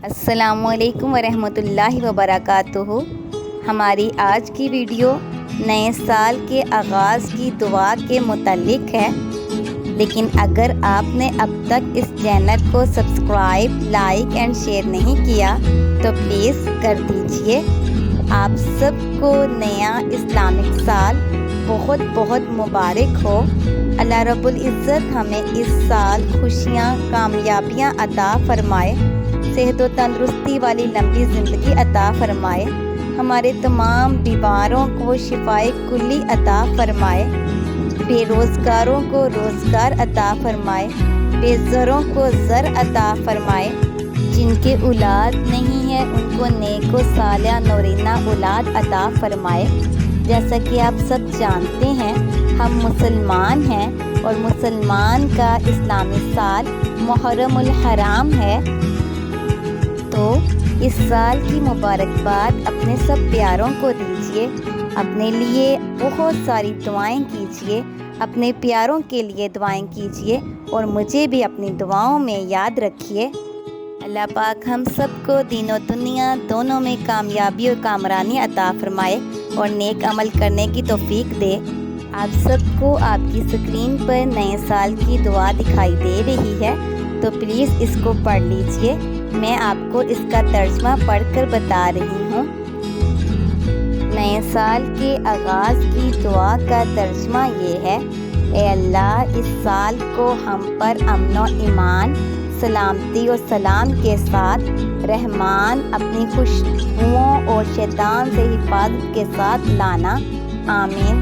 السلام علیکم ورحمۃ اللہ وبرکاتہ۔ ہماری آج کی ویڈیو نئے سال کے آغاز کی دعا کے متعلق ہے، لیکن اگر آپ نے اب تک اس چینل کو سبسکرائب، لائک اینڈ شیئر نہیں کیا تو پلیز کر دیجئے۔ آپ سب کو نیا اسلامک سال بہت بہت مبارک ہو۔ اللہ رب العزت ہمیں اس سال خوشیاں، کامیابیاں عطا فرمائے، صحت و تندرستی والی لمبی زندگی عطا فرمائے، ہمارے تمام بیماروں کو شفائے کلی عطا فرمائے، بے روزگاروں کو روزگار عطا فرمائے، بے زروں کو زر عطا فرمائے، جن کے اولاد نہیں ہے ان کو نیک و صالحہ نورینہ اولاد عطا فرمائے۔ جیسا کہ آپ سب جانتے ہیں ہم مسلمان ہیں اور مسلمان کا اسلامی سال محرم الحرام ہے، تو اس سال کی مبارکباد اپنے سب پیاروں کو دیجیے، اپنے لیے بہت ساری دعائیں کیجیے، اپنے پیاروں کے لیے دعائیں کیجیے اور مجھے بھی اپنی دعاؤں میں یاد رکھیے۔ اللہ پاک ہم سب کو دین و دنیا دونوں میں کامیابی اور کامرانی عطا فرمائے اور نیک عمل کرنے کی توفیق دے۔ آپ سب کو آپ کی اسکرین پر نئے سال کی دعا دکھائی دے رہی ہے، تو پلیز اس کو پڑھ لیجئے۔ میں آپ کو اس کا ترجمہ پڑھ کر بتا رہی ہوں۔ نئے سال کے آغاز کی دعا کا ترجمہ یہ ہے: اے اللہ، اس سال کو ہم پر امن و ایمان، سلامتی اور سلام کے ساتھ رحمان اپنی خوشبوؤں اور شیطان سے حفاظت کے ساتھ لانا، آمین۔